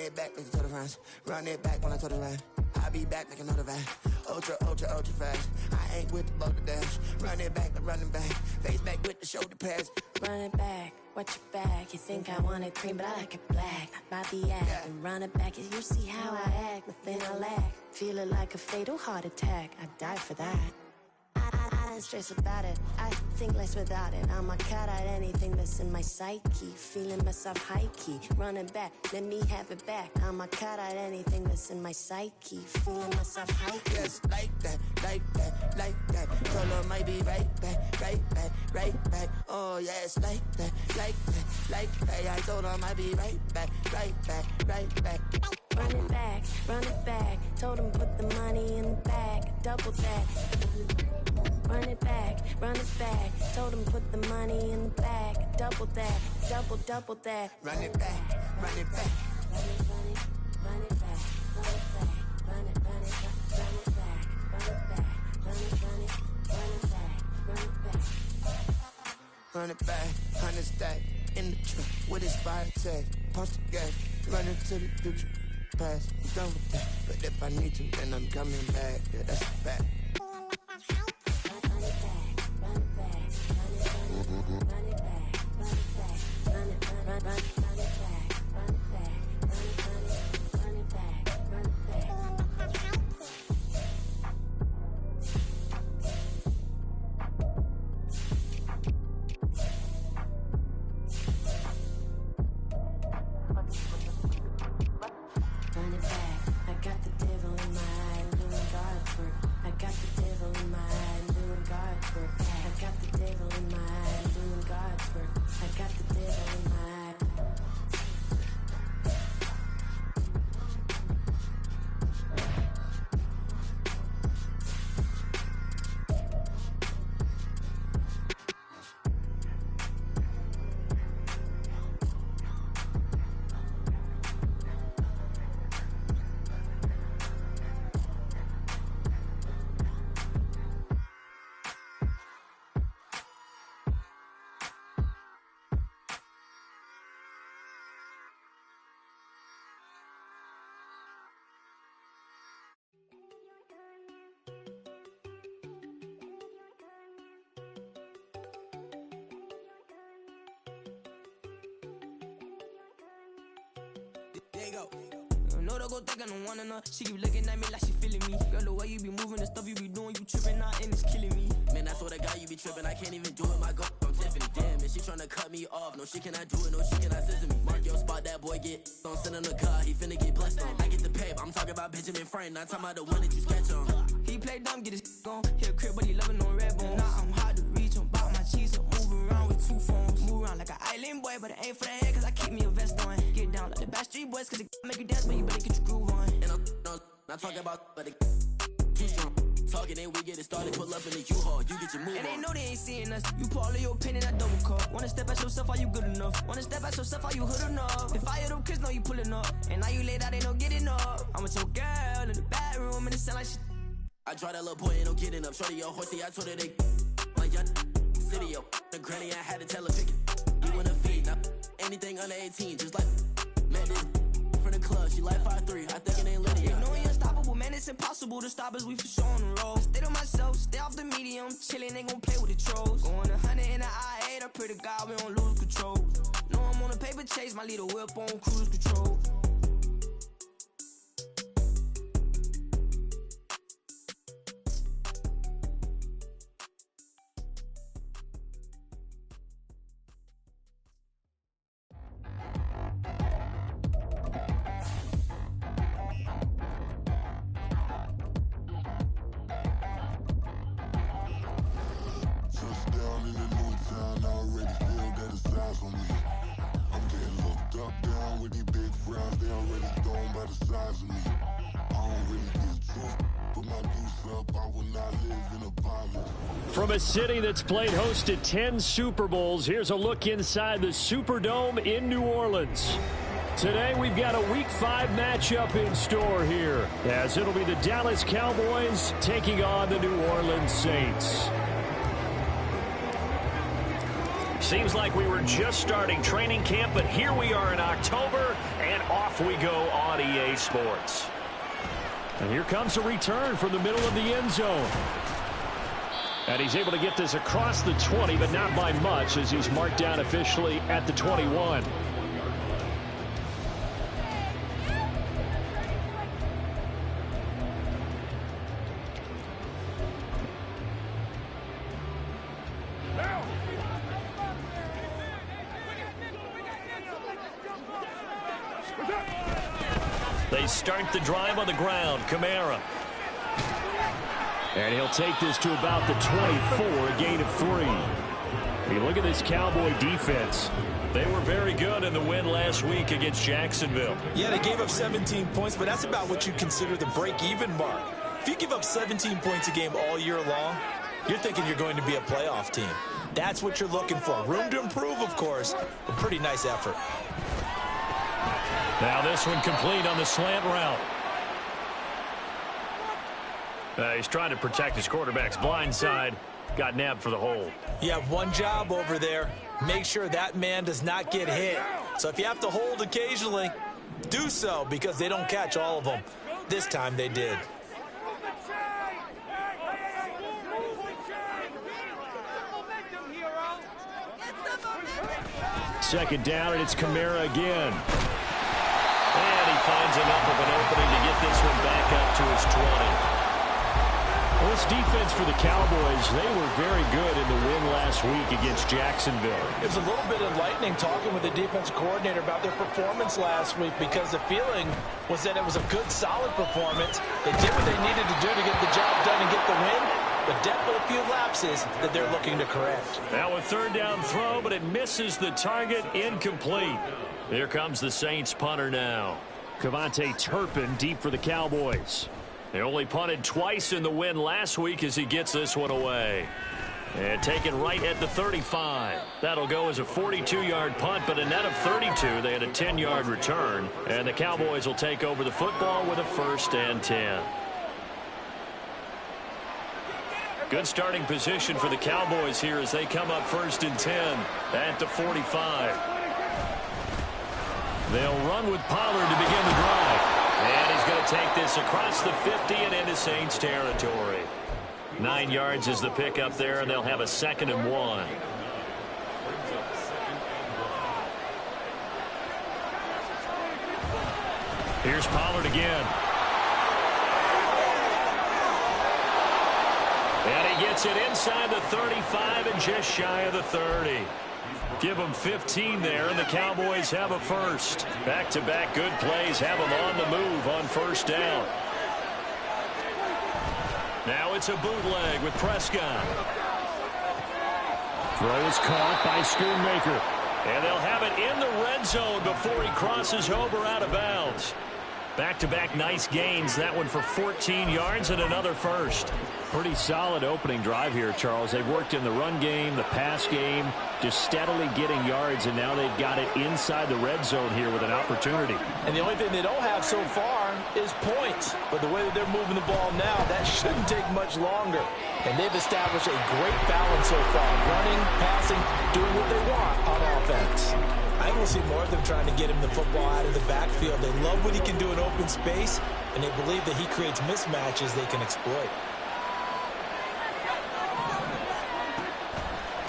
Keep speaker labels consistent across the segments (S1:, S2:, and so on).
S1: it back, make it to the runs. Run it back when I turn around. I'll be back, make another van. Ultra, ultra, ultra fast. I ain't with the boulder dash. Run it back, I'm running back. Face back with the shoulder pads.
S2: Run it back, watch your back. You think I want it cream, but I like it black. By the act, and run it back. You see how I act, nothing I lack. Feeling like a fatal heart attack. I'd die for that. I don't stress about it. I think less without it. I'ma cut out anything that's in my psyche. Feeling myself high key. Running back, let me have it back. I'ma cut out anything that's in my psyche. Feeling myself high key.
S1: Yes, like that, like that, like that. Solo might be right back, right back, right back. Oh yes, like that, like that, like that. I told her I might be right back, right back, right back.
S2: Run it back, run it back. Told him put the money in the bag. Double that. Run it back, run it back. Told him put the money in the bag. Double that, double that.
S1: Run it back, run it back.
S2: Run it, run it, run it back, run it back, run it, run it, run it back, run it back, run it, run it, run it back, run it back.
S1: Run it back, 100 stack in the truck with his fire tag. Punch the gas, run into the future. Past, I'm done with that. But if I need to, then I'm coming back. Yeah, that's a fact.
S3: There you go. No, don't go think I don't wanna know. She keep looking at me like she feeling me. Girl, the way you be moving, the stuff you be doing, you tripping out and it's killing me.
S4: Man, I swear to God, you be tripping. I can't even do it. My girl, I'm Tiffany. Damn, and she tryna cut me off. No, she cannot do it. No, she cannot scissor me. Mark your spot, that boy get on. Send him the car. He finna get blessed on. I get the pay, but I'm talking about Benjamin Franklin. Not talking about the one that you sketch on.
S3: He play dumb, get his on. Hit a crib, but he loving on red bone. Nah, I'm hard to reach. I'm bout my cheese. I'm moving around with two phones. Move around like an island boy, but it ain't for the head, cause I keep me a vest on. Get down like the Backstreet Boys, cause it make you dance, but you better get your groove on.
S4: And I'm not talking about, but it too strong. Talking, then we get it started. Pull up in the U-Haul, you get your move
S3: and
S4: on.
S3: they know they ain't seeing us. You pull all of your pin in that double cup. Wanna step at yourself, are you good enough? Wanna step at yourself, are you hood enough? If I hear them kids, know you pulling up. And now you laid out, they don't get enough. I'm with your girl in the bedroom, and it sound like shit.
S4: I draw that little boy, ain't no getting up. Shorty, yo, horsey, I told her they like young city, yo. The granny, I had to tell her pick it. You wanna feed, now anything under 18, just like met this from the club. She like 5'3", I think it ain't Lydia.
S3: You know we unstoppable, man, it's impossible to stop us. We for sure on the road. Stay to myself, stay off the medium. Chillin', ain't gon' play with the trolls. Going 100 in the I-8, I pray to God we don't lose control. Know I'm on a paper chase, my little whip on cruise control.
S5: From a city that's played host to 10 Super Bowls, here's a look inside the Superdome in New Orleans. Today, we've got a Week 5 matchup in store here, as it'll be the Dallas Cowboys taking on the New Orleans Saints. Seems like we were just starting training camp, but here we are in October, and off we go on EA Sports. And here comes a return from the middle of the end zone. And he's able to get this across the 20, but not by much, as he's marked down officially at the 21. They start the drive on the ground. Kamara. And he'll take this to about the 24, a gain of 3. You look at this Cowboy defense. They were very good in the win last week against Jacksonville.
S6: Yeah, they gave up 17 points, but that's about what you consider the break-even mark. If you give up 17 points a game all year long, you're thinking you're going to be a playoff team. That's what you're looking for. Room to improve, of course, but pretty nice effort.
S5: Now this one complete on the slant route. He's trying to protect his quarterback's blind side. Got nabbed for the hold.
S6: You have one job over there. Make sure that man does not get hit. So if you have to hold occasionally, do so, because they don't catch all of them. This time they did.
S5: Second down, and it's Kamara again. And he finds enough of an opening to get this one back up to his 20. Well, this defense for the Cowboys, they were very good in the win last week against Jacksonville.
S6: It was a little bit enlightening talking with the defense coordinator about their performance last week, because the feeling was that it was a good, solid performance. They did what they needed to do to get the job done and get the win, but definitely a few lapses that they're looking to correct.
S5: Now a third down throw, but it misses the target, incomplete. Here comes the Saints punter now. Cavante Turpin deep for the Cowboys. They only punted twice in the win last week as he gets this one away. And taken right at the 35. That'll go as a 42-yard punt, but a net of 32. They had a 10-yard return. And the Cowboys will take over the football with a 1st and 10. Good starting position for the Cowboys here as they come up 1st and 10 at the 45. They'll run with Pollard to begin the drive. And he's going to take this across the 50 and into Saints territory. 9 yards is the pickup there, and they'll have a 2nd and 1. Here's Pollard again. And he gets it inside the 35 and just shy of the 30. Give them 15 there, and the Cowboys have a 1st. Back-to-back good plays have them on the move on 1st down. Now it's a bootleg with Prescott. Throw is caught by Schoonmaker. And they'll have it in the red zone before he crosses over out of bounds. Back-to-back nice gains. That one for 14 yards and another 1st. Pretty solid opening drive here, Charles. They've worked in the run game, the pass game, just steadily getting yards, and now they've got it inside the red zone here with an opportunity.
S6: And the only thing they don't have so far is points. But the way that they're moving the ball now, that shouldn't take much longer. And they've established a great balance so far. Running, passing, doing what they want on offense. I think we'll see more of them trying to get him the football out of the backfield. They love what he can do in open space, and they believe that he creates mismatches they can exploit.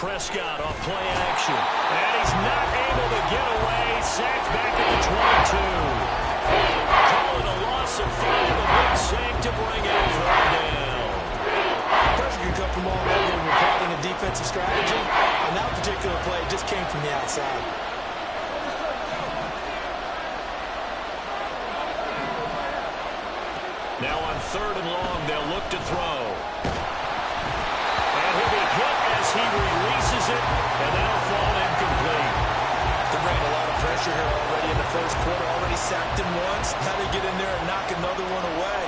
S5: Prescott off play action. And he's not able to get away. Sacked back at the 22. Call it a loss of 5. A big sack to bring it down.
S6: Pressure can come from all over when you're plotting a defensive strategy. On that particular play, it just came from the outside.
S5: Now on 3rd and long, they'll look to throw. And he'll be hit as he releases it, and that'll fall incomplete.
S6: They ran a lot of pressure here already in the 1st quarter. Already sacked him once. How they get in there and knock another one away.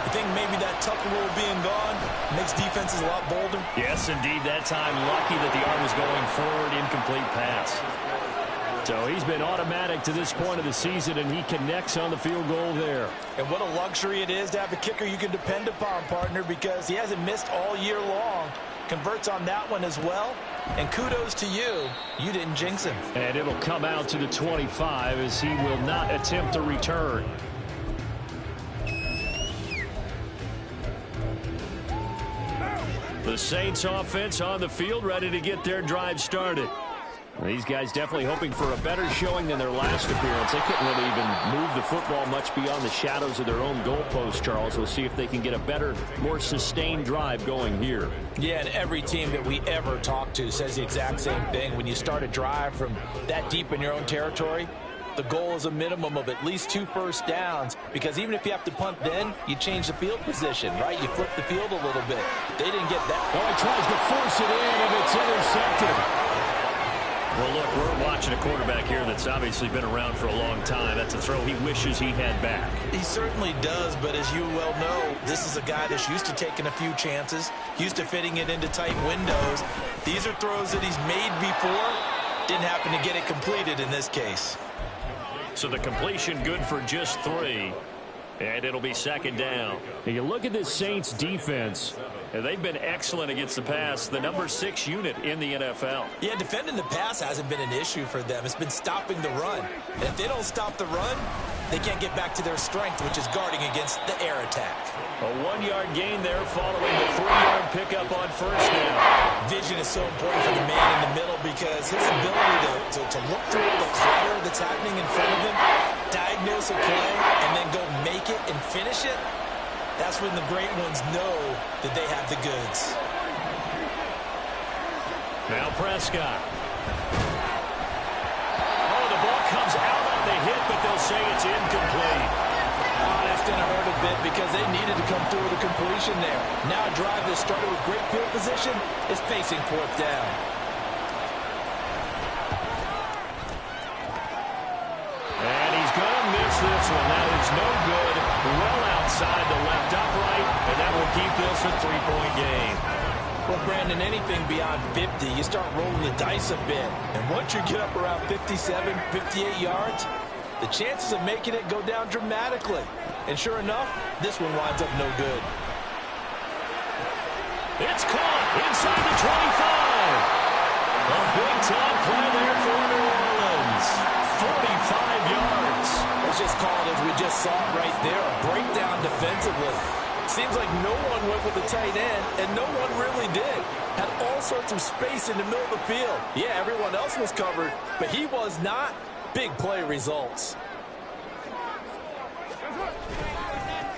S6: You think maybe that Tucker rule being gone makes defenses a lot bolder?
S5: Yes, indeed. That time, lucky that the arm was going forward. Incomplete pass. So he's been automatic to this point of the season, and he connects on the field goal there.
S6: And what a luxury it is to have a kicker you can depend upon, partner, because he hasn't missed all year long. Converts on that one as well. And kudos to you. You didn't jinx him.
S5: And it'll come out to the 25 as he will not attempt a return. The Saints offense on the field, ready to get their drive started. These guys definitely hoping for a better showing than their last appearance. They couldn't really even move the football much beyond the shadows of their own goalpost, Charles. We'll see if they can get a better, more sustained drive going here.
S6: Yeah, and every team that we ever talk to says the exact same thing. When you start a drive from that deep in your own territory, the goal is a minimum of at least 2 first downs, because even if you have to punt then, you change the field position, right? You flip the field a little bit. They didn't get that.
S5: Oh, he tries to force it in, and it's intercepted. Well, look, we're watching a quarterback here that's obviously been around for a long time. That's a throw he wishes he had back.
S6: He certainly does, but as you well know, this is a guy that's used to taking a few chances, used to fitting it into tight windows. These are throws that he's made before. Didn't happen to get it completed in this case.
S5: So the completion good for just 3. And it'll be second down. And you look at this Saints defense. They've been excellent against the pass, the number 6 unit in the NFL.
S6: Yeah, defending the pass hasn't been an issue for them. It's been stopping the run. And if they don't stop the run, they can't get back to their strength, which is guarding against the air attack.
S5: A 1-yard gain there following the 3-yard pickup on first down.
S6: Vision is so important for the man in the middle, because his ability to look through all the clutter that's happening in front of him, diagnose a play, and then go make it and finish it, that's when the great ones know that they have the goods.
S5: Now Prescott. Oh, the ball comes out on the hit, but they'll say it's incomplete.
S6: Oh, that's going to hurt a bit because they needed to come through with a completion there. Now a drive that started with great field position is facing 4th down.
S5: And he's going to miss this one. That is no good. Well outside the left upright, and that will keep this a 3-point game.
S6: Well, Brandon, anything beyond 50, you start rolling the dice a bit. And once you get up around 57, 58 yards, the chances of making it go down dramatically. And sure enough, this one winds up no good.
S5: It's caught inside the 25. A big-time play there for New Orleans. 45 yards.
S6: Let's just call it as we just saw it right there, a breakdown defensively. Seems like no one went with the tight end, and no one really did. Had all sorts of space in the middle of the field. Yeah, everyone else was covered, but he was not. Big play results.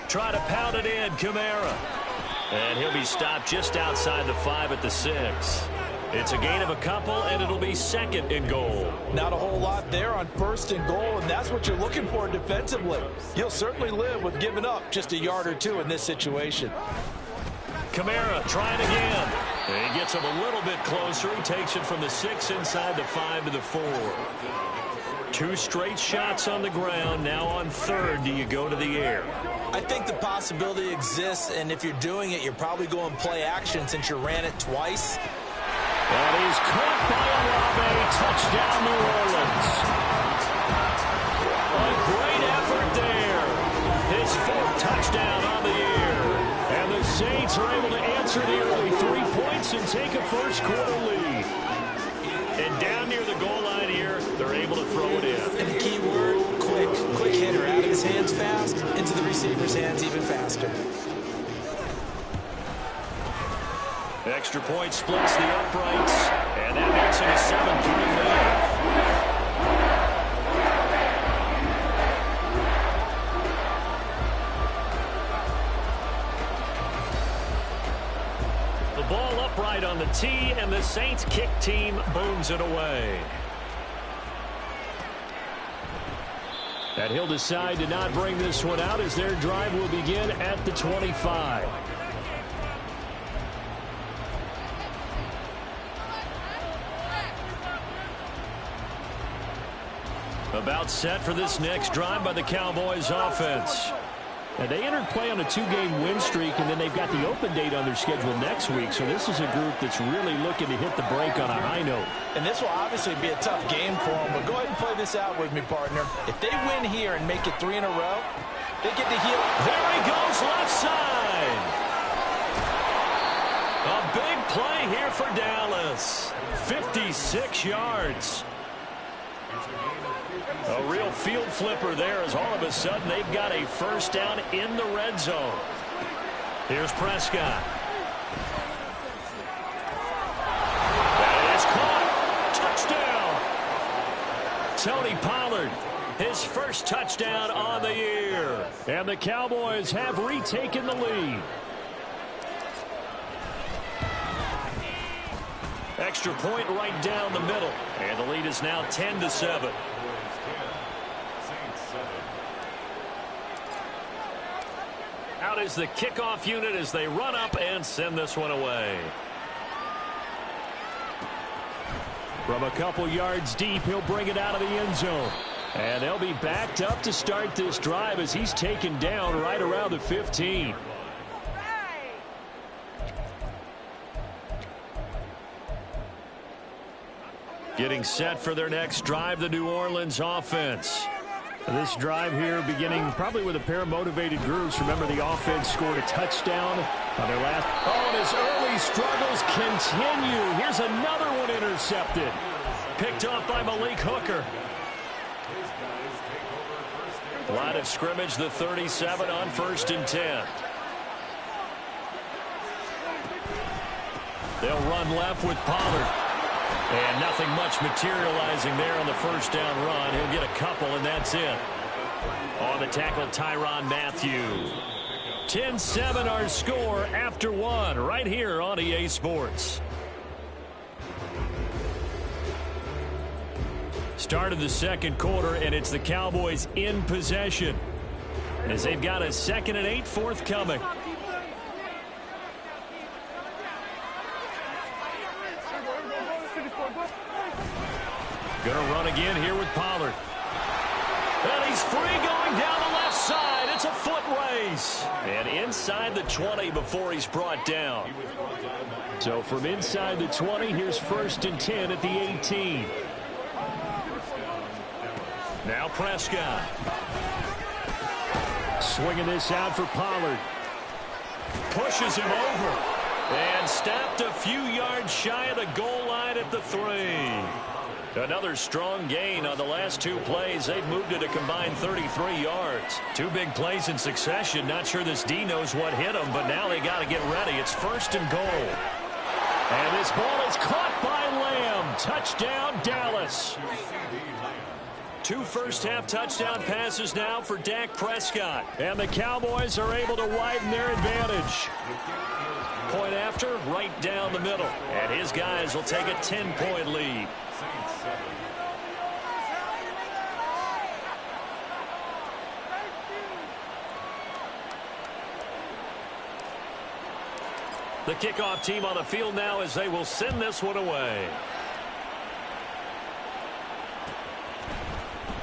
S5: Try to pound it in, Kamara. And he'll be stopped just outside the 5 at the 6. It's a gain of a couple, and it'll be 2nd and goal.
S6: Not a whole lot there on 1st and goal, and that's what you're looking for defensively. You'll certainly live with giving up just a yard or 2 in this situation.
S5: Kamara trying again. And he gets him a little bit closer. He takes it from the 6 inside the 5 to the 4. 2 straight shots on the ground. Now on 3rd, do you go to the air?
S6: I think the possibility exists, and if you're doing it, you're probably going play action since you ran it twice.
S5: And he's caught by Olave. Touchdown, New Orleans. A great effort there. His 4th touchdown on the year. And the Saints are able to answer the early 3 points and take a first-quarter lead. And down near the goal line here, they're able to throw it in.
S6: And the key word, quick. Quick hitter. Out of his hands fast, into the receiver's hands even faster.
S5: Extra point splits the uprights, and that makes it a 7-3 lead. The ball upright on the tee, and the Saints kick team booms it away. And he'll decide to not bring this one out as their drive will begin at the 25. About set for this next drive by the Cowboys offense. And they entered play on a 2-game win streak, and then they've got the open date on their schedule next week. So this is a group that's really looking to hit the break on a high note.
S6: And this will obviously be a tough game for them, but go ahead and play this out with me, partner. If they win here and make it 3 in a row, they get to heel.
S5: There he goes, left side. A big play here for Dallas. 56 yards. A real field flipper there as all of a sudden they've got a first down in the red zone. Here's Prescott. That is caught. Touchdown. Tony Pollard, his first touchdown on the year. And the Cowboys have retaken the lead. Extra point right down the middle. And the lead is now 10-7. Out is the kickoff unit as they run up and send this one away. From a couple yards deep, he'll bring it out of the end zone. And they'll be backed up to start this drive as he's taken down right around the 15. Getting set for their next drive, the New Orleans offense. This drive here beginning probably with a pair of motivated groups. Remember, the offense scored a touchdown on their last. Oh, and his early struggles continue. Here's another one intercepted. Picked off by Malik Hooker. Line of scrimmage, the 37 on 1st and 10. They'll run left with Pollard. And nothing much materializing there on the first down run. He'll get a couple, and that's it. On the tackle, Tyrann Mathieu. 10-7 our score after one right here on EA Sports. Start of the second quarter, and it's the Cowboys in possession as they've got a 2nd and 8 forthcoming. Gonna run again here with Pollard. And he's free going down the left side. It's a foot race. And inside the 20 before he's brought down. So from inside the 20, here's 1st and 10 at the 18. Now Prescott. Swinging this out for Pollard. Pushes him over. And stopped a few yards shy of the goal line at the 3. Another strong gain on the last 2 plays. They've moved it a combined 33 yards. 2 big plays in succession. Not sure this D knows what hit them, but now they got to get ready. It's 1st and goal. And this ball is caught by Lamb. Touchdown, Dallas. 2 first-half touchdown passes now for Dak Prescott. And the Cowboys are able to widen their advantage. Point after, right down the middle. And his guys will take a 10-point lead. The kickoff team on the field now as they will send this one away.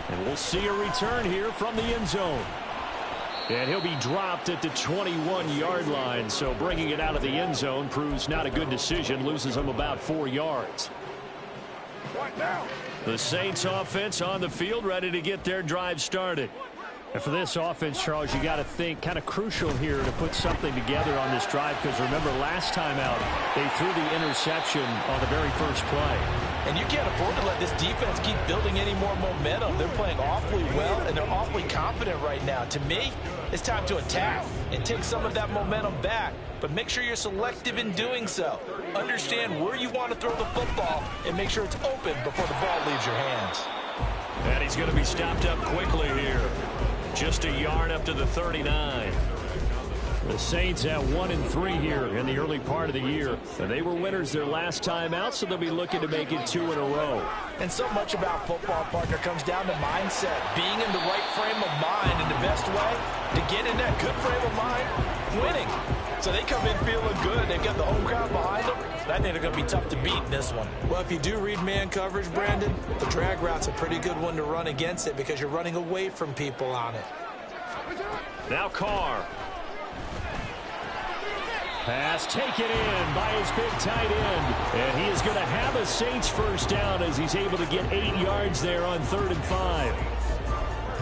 S5: And we'll see a return here from the end zone. And he'll be dropped at the 21-yard line, so bringing it out of the end zone proves not a good decision, loses him about 4 yards. The Saints offense on the field, ready to get their drive started. And for this offense, Charles, you got to think kind of crucial here to put something together on this drive, because remember last time out they threw the interception on the very first play.
S6: And you can't afford to let this defense keep building any more momentum. They're playing awfully well, and they're awfully confident right now. To me, it's time to attack and take some of that momentum back. But make sure you're selective in doing so. Understand where you want to throw the football and make sure it's open before the ball leaves your hands.
S5: And he's going to be stopped up quickly here. Just a yard up to the 39. The Saints at 1-3 here in the early part of the year. And they were winners their last time out, so they'll be looking to make it 2 in a row.
S6: And so much about football, partner, comes down to mindset. Being in the right frame of mind, and the best way to get in that good frame of mind, winning. So they come in feeling good. They've got the home crowd behind them. I think they're going to be tough to beat in this one.
S7: Well, if you do read man coverage, Brandon, the drag route's a pretty good one to run against it because you're running away from people on it.
S5: Now Carr. Pass taken in by his big tight end. And he is going to have a Saints first down as he's able to get 8 yards there on 3rd and 5.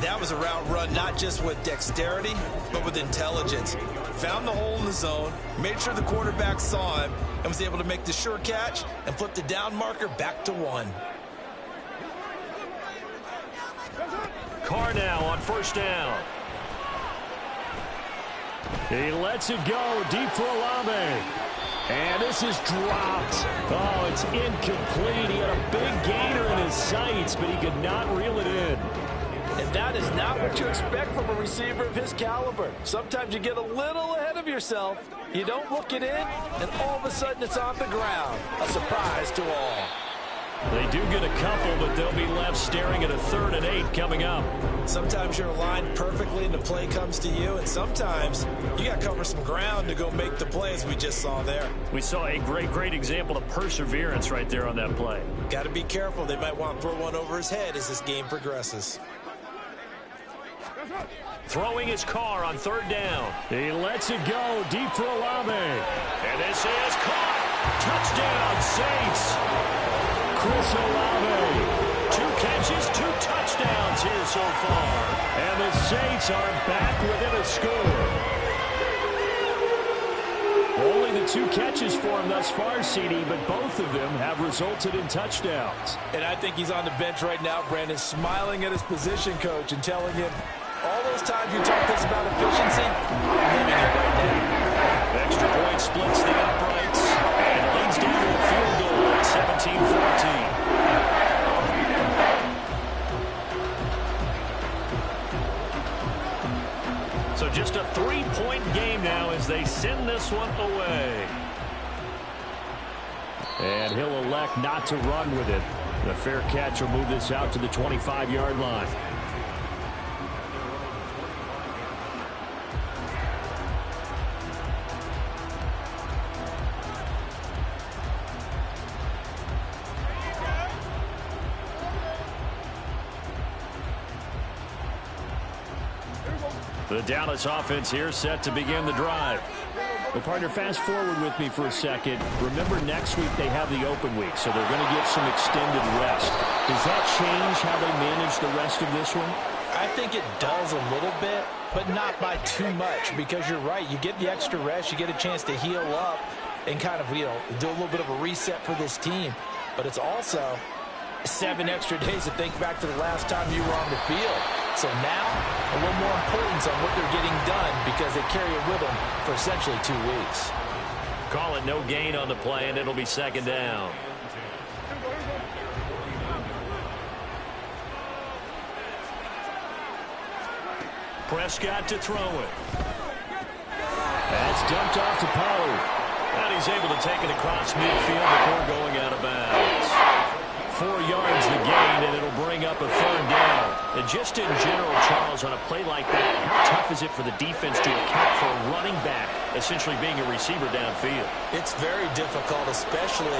S7: That was a route run not just with dexterity, but with intelligence. Found the hole in the zone, made sure the quarterback saw him, and was able to make the sure catch and flip the down marker back to 1.
S5: Carr now on first down. He lets it go deep for Olave. And this is dropped. Oh, it's incomplete. He had a big gainer in his sights, but he could not reel it in.
S6: And that is not what you expect from a receiver of his caliber. Sometimes you get a little ahead of yourself. You don't look it in, and all of a sudden it's on the ground. A surprise to all.
S5: They do get a couple, but they'll be left staring at a 3rd and 8 coming up.
S7: Sometimes you're aligned perfectly and the play comes to you, and sometimes you got to cover some ground to go make the play, as we just saw there.
S5: We saw a great example of perseverance right there on that play.
S7: Got to be careful. They might want to throw one over his head as this game progresses.
S5: Throwing his Carr on 3rd down. He lets it go deep for Olave. And this is caught. Touchdown, Saints. Chris Olave. 2 catches, 2 touchdowns here so far. And the Saints are back within a score. Only the 2 catches for him thus far, CD, but both of them have resulted in touchdowns.
S6: And I think he's on the bench right now, Brandon, smiling at his position coach and telling him, all those times you talked to us about efficiency, I'm living it right now.
S5: Extra point splits the uprights and leads down to a field goal at 17-14. So just a 3-point game now as they send this one away. And he'll elect not to run with it. The fair catch will move this out to the 25-yard line. The Dallas offense here set to begin the drive. Well, partner, fast forward with me for a second. Remember, next week they have the open week, so they're going to get some extended rest. Does that change how they manage the rest of this one?
S6: I think it does a little bit, but not by too much, because you're right. You get the extra rest. You get a chance to heal up and kind of, do a little bit of a reset for this team. But it's also 7 extra days to think back to the last time you were on the field. So now, a little more importance on what they're getting done because they carry it with them for essentially 2 weeks.
S5: Call it no gain on the play, and it'll be 2nd down. Prescott to throw it. That's dumped off to Pollard. And he's able to take it across midfield before going out of bounds. 4 yards the gain, and it'll bring up a 3rd down. And just in general, Charles, on a play like that, how tough is it for the defense to account for a running back essentially being a receiver downfield?
S7: It's very difficult, especially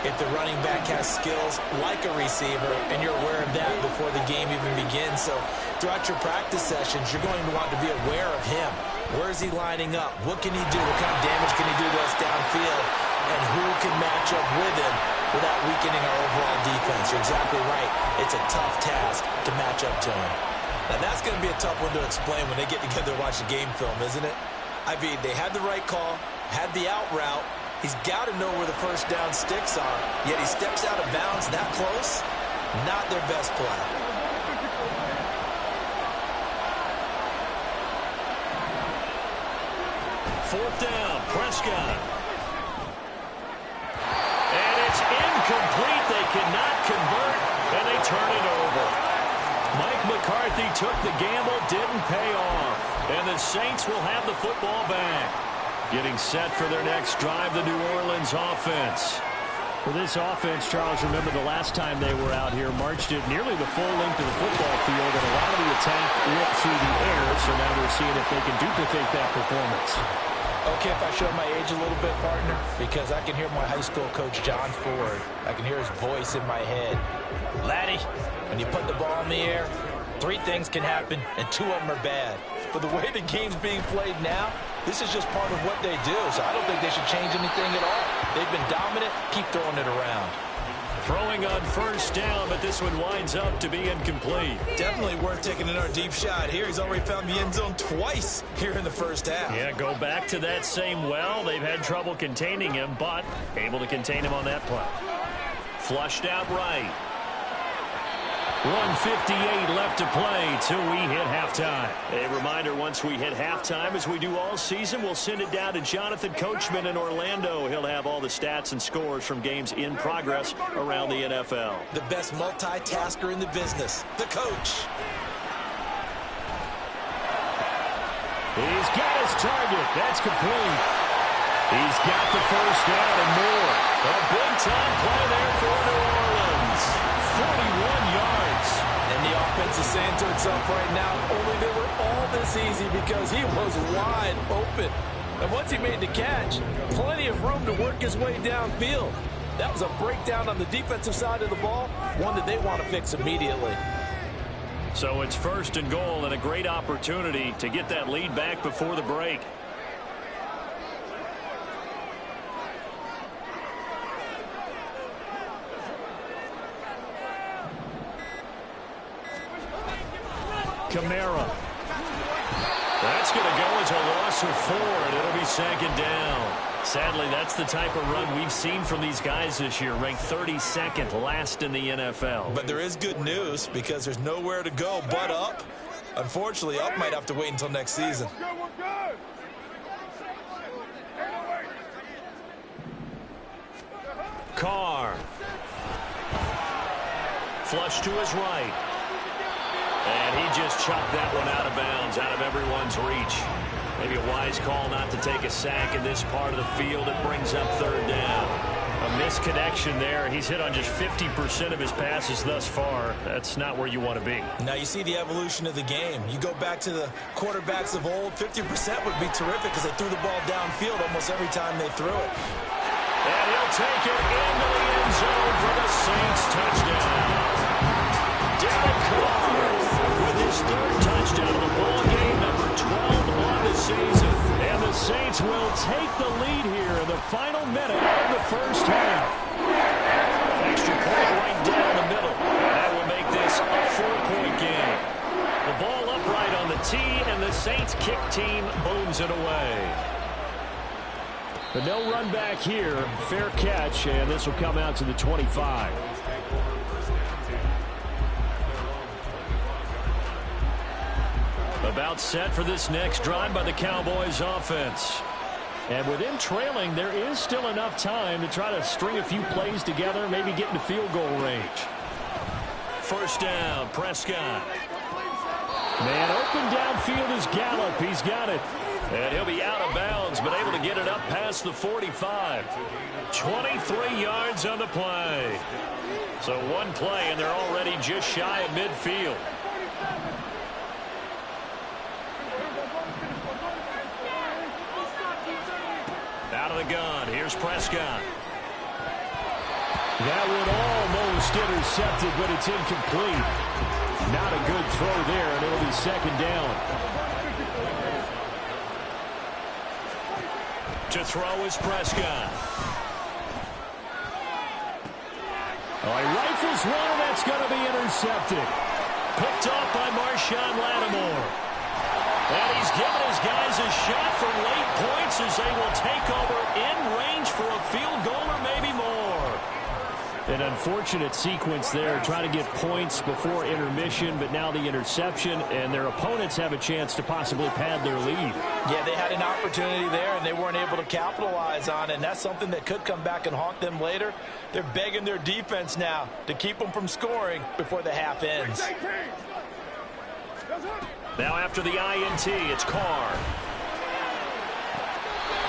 S7: if the running back has skills like a receiver, and you're aware of that before the game even begins. So throughout your practice sessions, you're going to want to be aware of him. Where is he lining up? What can he do? What kind of damage can he do to us downfield? And who can match up with him without weakening our overall defense? You're exactly right. It's a tough task to match up to him. Now, that's going to be a tough one to explain when they get together and watch the game film, isn't it? I mean, they had the right call, had the out route. He's got to know where the first down sticks are, yet he steps out of bounds that close. Not their best play.
S5: Fourth down, Prescott. And it's incomplete. They cannot convert, and they turn it over. Mike McCarthy took the gamble, didn't pay off. And the Saints will have the football back. Getting set for their next drive, the New Orleans offense. For this offense, Charles, remember the last time they were out here, marched it nearly the full length of the football field, and a lot of the attack went through the air, so now we're seeing if they can duplicate that performance.
S6: Okay, if I show my age a little bit, partner, because I can hear my high school coach, John Ford. I can hear his voice in my head. Laddie, when you put the ball in the air, 3 things can happen, and 2 of them are bad. But the way the game's being played now, this is just part of what they do, so I don't think they should change anything at all. They've been dominant. Keep throwing it around.
S5: Throwing on first down, but this one winds up to be incomplete.
S7: Definitely worth taking another deep shot here. He's already found the end zone twice here in the first half.
S5: Yeah, go back to that same well. They've had trouble containing him, but able to contain him on that play. Flushed out right. 1:58 left to play till we hit halftime. A reminder, once we hit halftime, as we do all season, we'll send it down to Jonathan Coachman in Orlando. He'll have all the stats and scores from games in progress around the NFL.
S7: The best multitasker in the business, the coach.
S5: He's got his target. That's complete. He's got the first down and more. A big-time play there for New Orleans. 41 yards.
S7: And the offense is saying to itself right now, only they were all this easy because he was wide open. And once he made the catch, plenty of room to work his way downfield. That was a breakdown on the defensive side of the ball, one that they want to fix immediately.
S5: So it's first and goal and a great opportunity to get that lead back before the break. Kamara. That's going to go as a loss of 4, and it'll be second down. Sadly, that's the type of run we've seen from these guys this year, ranked 32nd last in the NFL.
S7: But there is good news because there's nowhere to go but up. Unfortunately, up might have to wait until next season.
S5: Carr. Flush to his right. And he just chopped that one out of bounds, out of everyone's reach. Maybe a wise call not to take a sack in this part of the field. It brings up third down. A misconnection there. He's hit on just 50% of his passes thus far. That's not where you want to be.
S7: Now you see the evolution of the game. You go back to the quarterbacks of old, 50% would be terrific because they threw the ball downfield almost every time they threw it.
S5: And he'll take it into the end zone for the Saints touchdown. Derek Carr with his third touchdown of the ball game, number 12 on the season. And the Saints will take the lead here in the final minute of the first half. Extra point right down the middle. And that will make this a 4-point game. The ball upright on the tee, and the Saints kick team booms it away. But no run back here. Fair catch, and this will come out to the 25. About set for this next drive by the Cowboys offense. And with him trailing, there is still enough time to try to string a few plays together, maybe get into field goal range. First down, Prescott. Man open downfield is Gallup. He's got it. And he'll be out of bounds, but able to get it up past the 45. 23 yards on the play. So one play, and they're already just shy of midfield. Out of the gun, here's Prescott. That one almost intercepted, but it's incomplete. Not a good throw there, and it'll be second down. To throw is Prescott. Oh, he rifles one, and that's going to be intercepted. Picked off by Marshawn Lattimore. And he's given his guys a shot for late points as they will take over in range for a field goal or maybe more. An unfortunate sequence there, trying to get points before intermission, but now the interception, and their opponents have a chance to possibly pad their lead.
S7: Yeah, they had an opportunity there, and they weren't able to capitalize on it, and that's something that could come back and haunt them later. They're begging their defense now to keep them from scoring before the half ends.
S5: Now after the INT, it's Carr.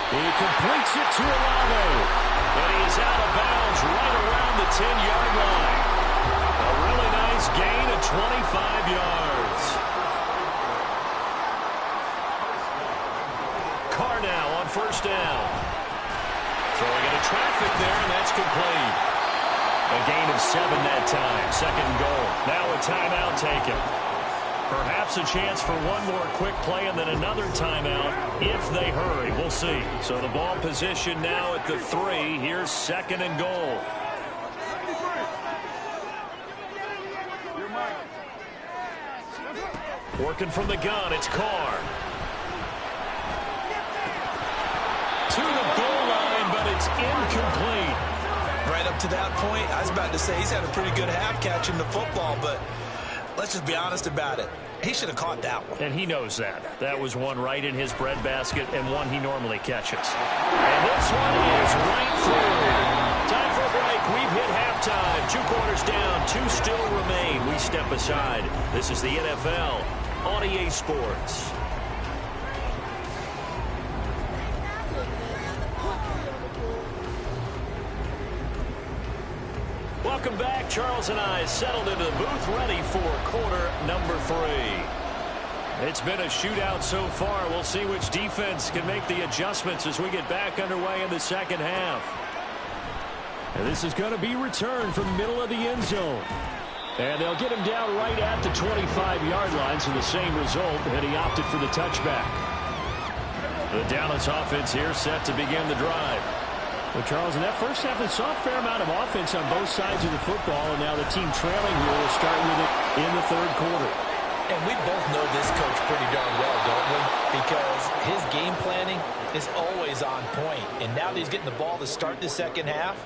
S5: He completes it to Olave. And he's out of bounds right around the 10-yard line. A really nice gain of 25 yards. Carr now on first down. Throwing into traffic there, and that's complete. A gain of 7 that time. Second and goal. Now a timeout taken. Perhaps a chance for one more quick play and then another timeout if they hurry. We'll see. So the ball position now at the 3. Here's second and goal. Working from the gun, it's Carr. To the goal line, but it's incomplete.
S7: Right up to that point, I was about to say he's had a pretty good half catching the football, but let's just be honest about it. He should have caught that one.
S5: And he knows that. That was one right in his breadbasket and one he normally catches. And this one is right through. Time for a break. We've hit halftime. 2 quarters down. 2 still remain. We step aside. This is the NFL on EA Sports. Welcome back. Charles and I settled into the booth, ready for quarter number 3. It's been a shootout so far. We'll see which defense can make the adjustments as we get back underway in the second half. And this is going to be returned from the middle of the end zone. And they'll get him down right at the 25-yard line, so the same result, and he opted for the touchback. The Dallas offense here set to begin the drive. Well, Charles, in that first half, they saw a fair amount of offense on both sides of the football, and now the team trailing here will start with it in the third quarter.
S6: And we both know this coach pretty darn well, don't we? Because his game planning is always on point. And now that he's getting the ball to start the second half,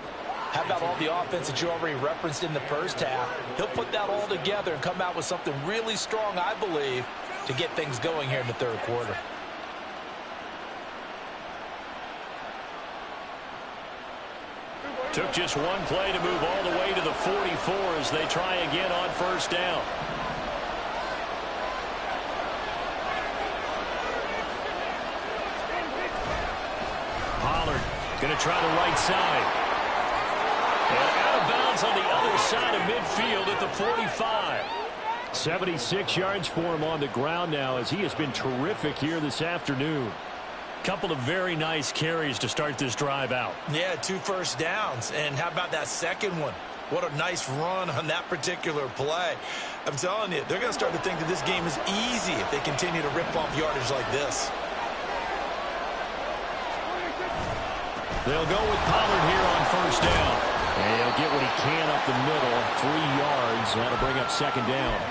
S6: how about all the offense that you already referenced in the first half? He'll put that all together and come out with something really strong, I believe, to get things going here in the third quarter.
S5: Took just one play to move all the way to the 44 as they try again on first down. Pollard going to try the right side. And out of bounds on the other side of midfield at the 45. 76 yards for him on the ground now as he has been terrific here this afternoon. Couple of very nice carries to start this drive out.
S7: Yeah, 2 first downs. And how about that second one? What a nice run on that particular play. I'm telling you, they're going to start to think that this game is easy if they continue to rip off yardage like this.
S5: They'll go with Pollard here on first down. And he'll get what he can up the middle, 3 yards. That'll bring up second down.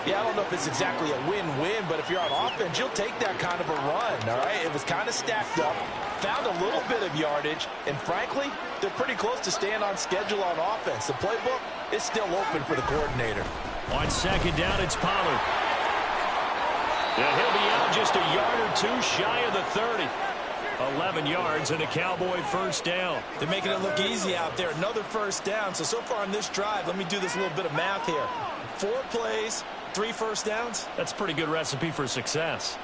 S7: Yeah, I don't know if it's exactly a win-win, but if you're on offense, you'll take that kind of a run, all right? It was kind of stacked up, found a little bit of yardage, and frankly, they're pretty close to staying on schedule on offense. The playbook is still open for the coordinator.
S5: On second down, it's Pollard. Yeah, he'll be out just a yard or 2 shy of the 30. 11 yards and a Cowboy first down.
S7: They're making it look easy out there. Another first down. So far on this drive, let me do this little bit of math here. 4 plays, 3 first downs.
S5: That's a pretty good recipe for success.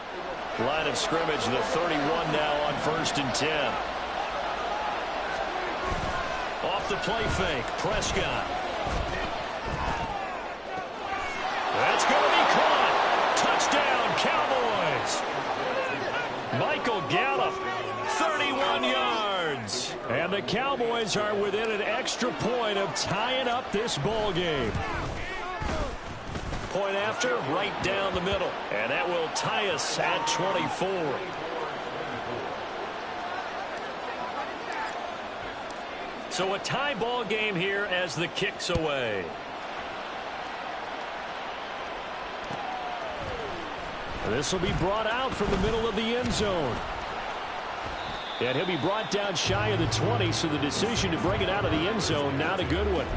S5: Line of scrimmage, the 31 now on 1st and 10. Off the play fake, Prescott. That's going to be caught. Touchdown, Cowboys. Michael Gallup, 31 yards. And the Cowboys are within an extra point of tying up this ball game. Point after, right down the middle. And that will tie us at 24. So a tie ball game here as the kick's away. This will be brought out from the middle of the end zone. And he'll be brought down shy of the 20, so the decision to bring it out of the end zone, not a good one.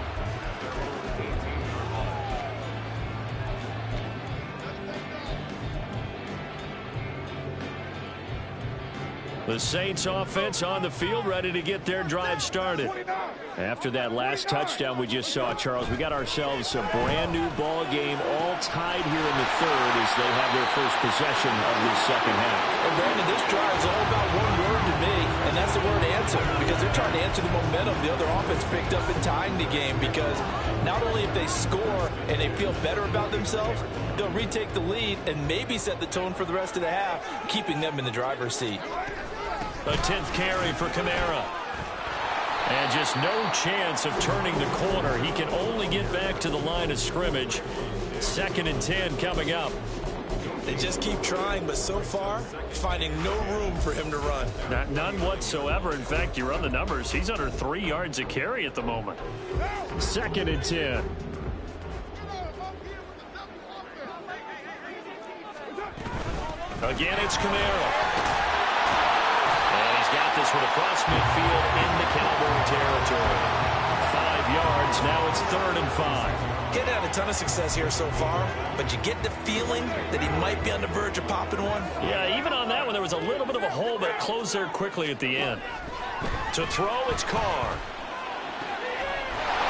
S5: The Saints offense on the field, ready to get their drive started. After that last touchdown we just saw, Charles, we got ourselves a brand new ball game, all tied here in the third as they have their first possession of this second half.
S6: And Brandon, this drive is all about one word to me, and that's the word answer, because they're trying to answer the momentum the other offense picked up in tying the game, because not only if they score and they feel better about themselves, they'll retake the lead and maybe set the tone for the rest of the half, keeping them in the driver's seat.
S5: A 10th carry for Kamara. And just no chance of turning the corner. He can only get back to the line of scrimmage. 2nd and 10 coming up.
S7: They just keep trying, but so far, finding no room for him to run.
S5: None whatsoever. In fact, you run the numbers. He's under 3 yards a carry at the moment. 2nd and 10. Again, it's Kamara. And he's got this one across midfield into Cowboy territory. 5 yards. Now it's 3rd and 5.
S7: Getting had a ton of success here so far, but you get the feeling that he might be on the verge of popping one.
S5: Yeah, even on that one, there was a little bit of a hole, but it closed there quickly at the end. To throw, it's Carr.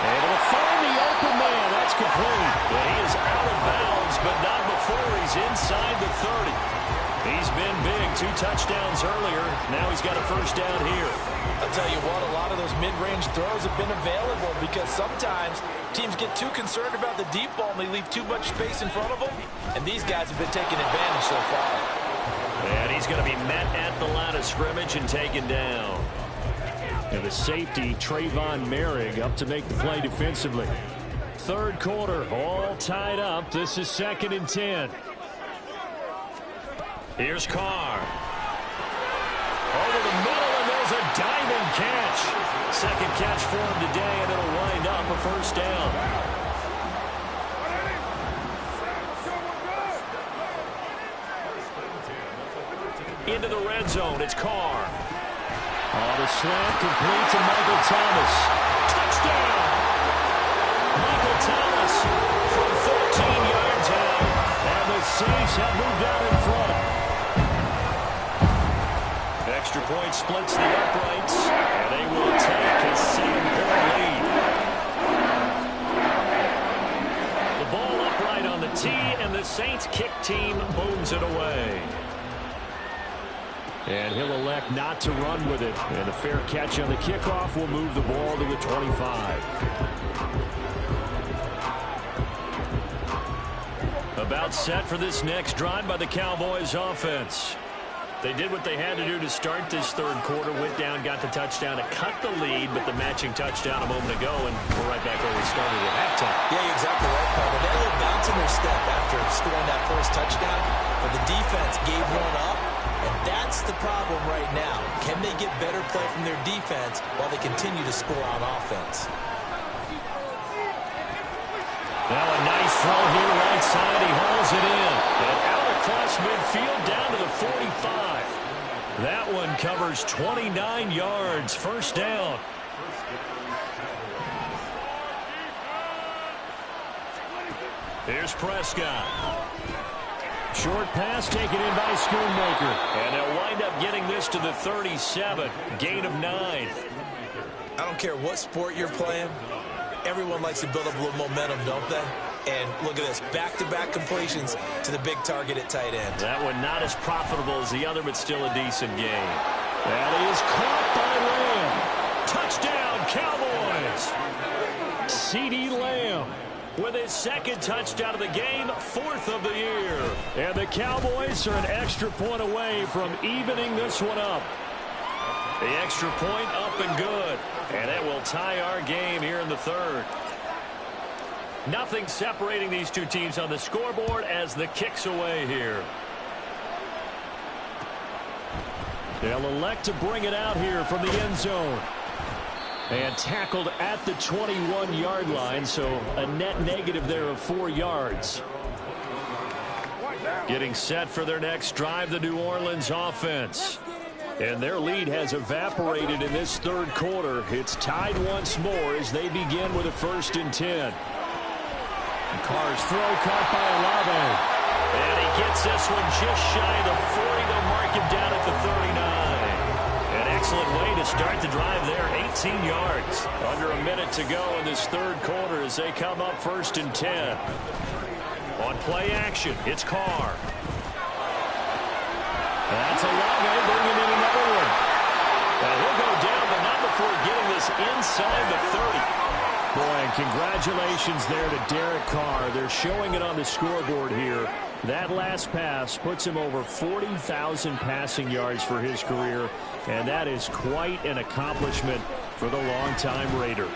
S5: Able to find the open man. That's complete. But he is out of bounds, but not before he's inside the 30. He's been big. 2 touchdowns earlier. Now he's got a first down here.
S7: I'll tell you what, a lot of those mid-range throws have been available because sometimes teams get too concerned about the deep ball and they leave too much space in front of them. And these guys have been taking advantage so far.
S5: And he's going to be met at the line of scrimmage and taken down. And the safety, Trayvon Merrick, up to make the play defensively. 3rd quarter, all tied up. This is 2nd and 10. Here's Carr. Over the middle, and there's a diving catch. 2nd catch for him today, and it'll wind up a first down. Into the red zone, it's Carr. Oh, the slant complete to Michael Thomas. Touchdown! Michael Thomas from 13 yards out, and the Saints have moved out in front. Extra point splits the uprights, and they will take a 7-point lead. The ball upright on the tee, and the Saints kick team booms it away. And he'll elect not to run with it. And a fair catch on the kickoff will move the ball to the 25. About set for this next drive by the Cowboys offense. They did what they had to do to start this 3rd quarter. Went down, got the touchdown to cut the lead, but the matching touchdown a moment ago, and we're right back where we started at halftime.
S7: Yeah, you're exactly right, Paul. They had a little bounce in their step after scoring that first touchdown, but the defense gave one up. And that's the problem right now. Can they get better play from their defense while they continue to score on offense?
S5: Now a nice throw here right side. He hauls it in. And out across midfield down to the 45. That one covers 29 yards. First down. Here's Prescott. Short pass taken in by Schoonmaker. And they'll wind up getting this to the 37. Gain of 9.
S7: I don't care what sport you're playing. Everyone likes to build up a little momentum, don't they? And look at this. Back-to-back completions to the big target at tight end.
S5: That one not as profitable as the other, but still a decent game. That is caught by Lamb. Touchdown, Cowboys. CeeDee Lamb with his 2nd touchdown of the game, 4th of the year. And the Cowboys are an extra point away from evening this one up. The extra point up and good. And that will tie our game here in the 3rd. Nothing separating these two teams on the scoreboard as the kick's away here. They'll elect to bring it out here from the end zone. And tackled at the 21-yard line, so a net negative there of 4 yards. Getting set for their next drive, the New Orleans offense. And their lead has evaporated in this 3rd quarter. It's tied once more as they begin with a 1st and 10. Carr's throw caught by Olave. And he gets this one just shy of the 40. They'll mark him down at the 39. An excellent way to start the drive there. 18 yards. Under a minute to go in this 3rd quarter as they come up 1st and 10. On play action, it's Carr. That's Olave bringing in another one. And he'll go down, but not before getting this inside the 30. Boy, and congratulations there to Derek Carr. They're showing it on the scoreboard here. That last pass puts him over 40,000 passing yards for his career, and that is quite an accomplishment for the longtime Raider.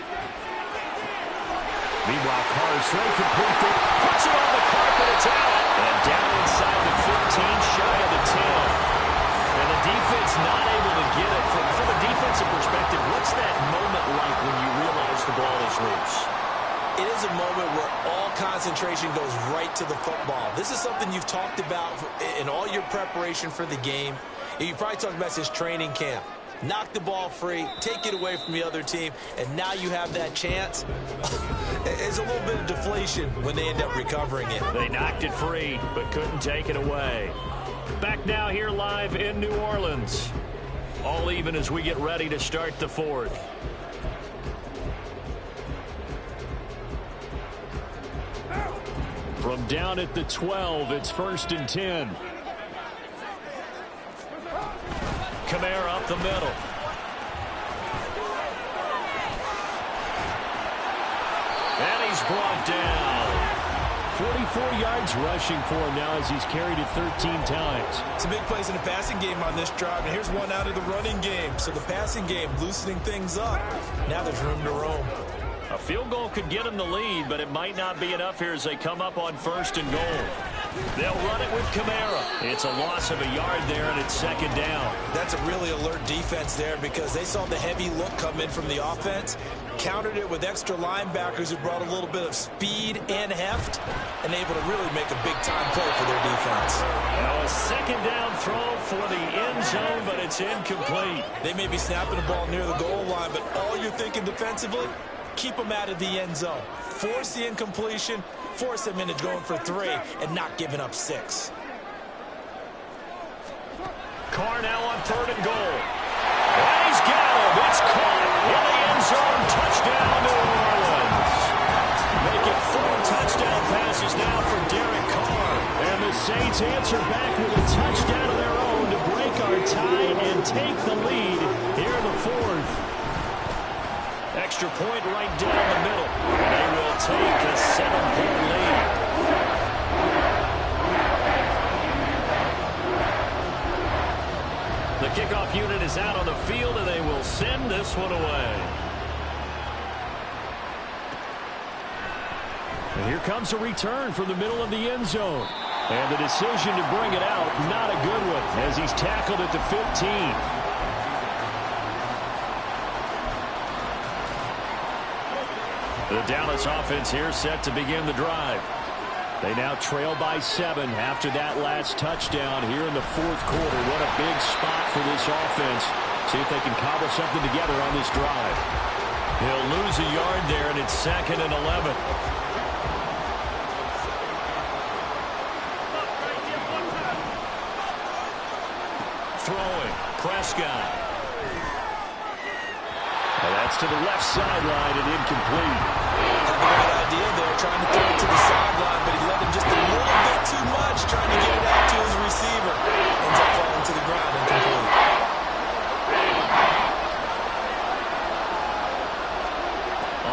S5: Meanwhile, Carr's throw complete. Puts it on the carpet. It's out. And down inside the 15, shy of the 10. And the defense not able to get it. From a defensive perspective, what's that moment like when you realize the ball is loose?
S7: It is a moment where all concentration goes right to the football. This is something you've talked about in all your preparation for the game. You probably talked about this training camp. Knock the ball free, take it away from the other team, and now you have that chance. It's a little bit of deflation when they end up recovering it.
S5: They knocked it free, but couldn't take it away. Back now here live in New Orleans. All even as we get ready to start the fourth. From down at the 12, it's 1st and 10. Kamara up the middle. And he's brought down. 44 yards rushing for him now as he's carried it 13 times.
S7: Some big plays in the passing game on this drive, and here's one out of the running game. So the passing game loosening things up. Now there's room to roam.
S5: A field goal could get them the lead, but it might not be enough here as they come up on 1st and goal. They'll run it with Kamara. It's a loss of a yard there, and it's 2nd down.
S7: That's a really alert defense there because they saw the heavy look come in from the offense, countered it with extra linebackers who brought a little bit of speed and heft, and able to really make a big-time play for their defense.
S5: Now a 2nd down throw for the end zone, but it's incomplete.
S7: They may be snapping the ball near the goal line, but all you're thinking defensively, keep them out of the end zone. Force the incompletion, force them into going for 3, and not giving up 6.
S5: Carr now on 3rd and goal. And he's got him. It's caught in the end zone. Touchdown, New Orleans. Make it 4 touchdown passes now for Derek Carr. And the Saints answer back with a touchdown of their own to break our tie and take the lead here in the 4th. Extra point right down the middle. They will take a 7-point lead. The kickoff unit is out on the field, and they will send this one away. And here comes a return from the middle of the end zone. And the decision to bring it out, not a good one, as he's tackled at the 15. The Dallas offense here set to begin the drive. They now trail by 7 after that last touchdown here in the 4th quarter. What a big spot for this offense. See if they can cobble something together on this drive. He'll lose a yard there, and it's 2nd and 11. Throwing, Prescott. And that's to the left sideline and incomplete.
S7: Had a good idea there, trying to throw it to the sideline, but he let him just a little bit too much, trying to get it out to his receiver. Ends up falling to the ground incomplete.